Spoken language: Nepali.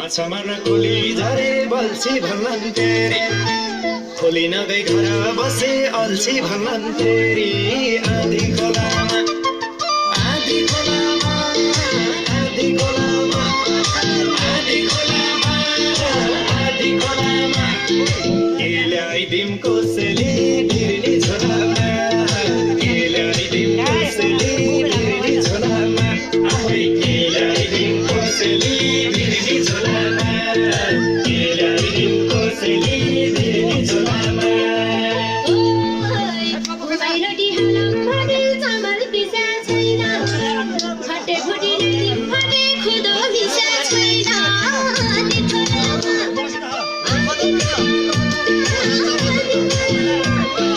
माछा मार्न खोली झरे बल्छी भन्लान् फेरि खोली नगई घर बसे अल्छी भन्लान् फेरि आधी खोलामा आधी खोलामा आधी खोलामा आधी खोलामा आधी खोलामा के ल्याइदिम कोसेली बिर्नी झोलामा के ल्याइदिम कोसेली बिर्नी झोलामा आफै के ल्याइदिम कोसेली बिर्नी झोलामा के ल्याइदिम कोसेली बिर्नी झोलामा ओइ,